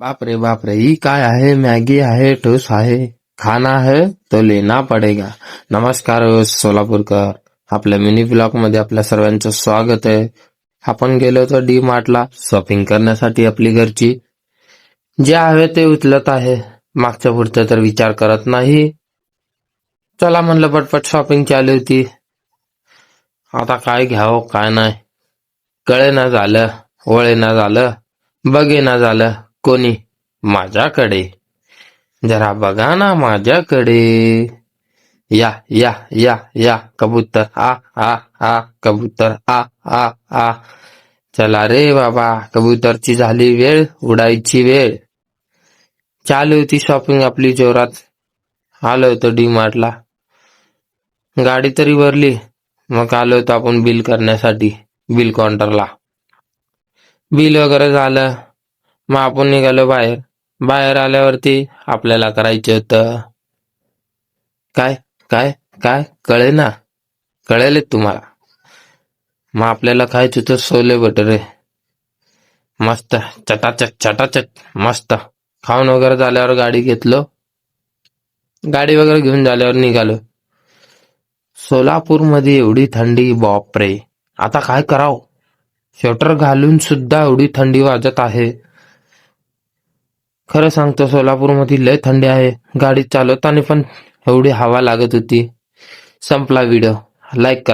बाप रे ही काय आहे? मॅगी आहे, टोस्ट आहे, खाना है तो लेना पडेगा. नमस्कार सोलापूरकर, आपल्या मिनी ब्लॉग मध्ये आपल्या सर्वांचं स्वागत आहे. आपण गेलो होतो डी मार्टला शॉपिंग करण्यासाठी आपली घरची. जे आहे ते उचलत आहे, मागच्या पुढचा तर विचार करत नाही. चला म्हणलं पटपट शॉपिंग चालू होती. आता काय घ्यावं काय नाही कळे ना झालं, वळे ना झालं, बघे ना झालं कोणी माझ्याकडे. जरा बघा ना माझ्याकडे. या या या या कबूतर आ आ आ कबूतर आ आ आ. चला रे बाबा, कबूतरची झाली वेळ, उडायची वेळ. चालू होती शॉपिंग आपली जोरात. आलो होतो डी मार्टला, गाडी तरी भरली. मग आलो होतो आपण बिल करण्यासाठी बिल काउंटरला. बिल वगैरे झालं, मग आपण निघालो बाहेर. बाहेर आल्यावरती आपल्याला करायचं होतं काय काय काय कळे ना, कळेल तुम्हाला. मग आपल्याला खायचं होतं छोले भटुरे. मस्त चटाचट चटाचट मस्त खाऊन वगैरे झाल्यावर गाडी घेतलो. गाडी वगैरे घेऊन झाल्यावर निघालो. सोलापूरमध्ये एवढी थंडी, बापरे. आता काय करावं, स्वेटर घालून सुद्धा एवढी थंडी वाजत आहे. खरं सांगतो सोलापूरमध्ये लय थंडी आहे. गाडी चालवताना पण एवढी हवा लागत होती. संपला व्हिडिओ. लाईक करा.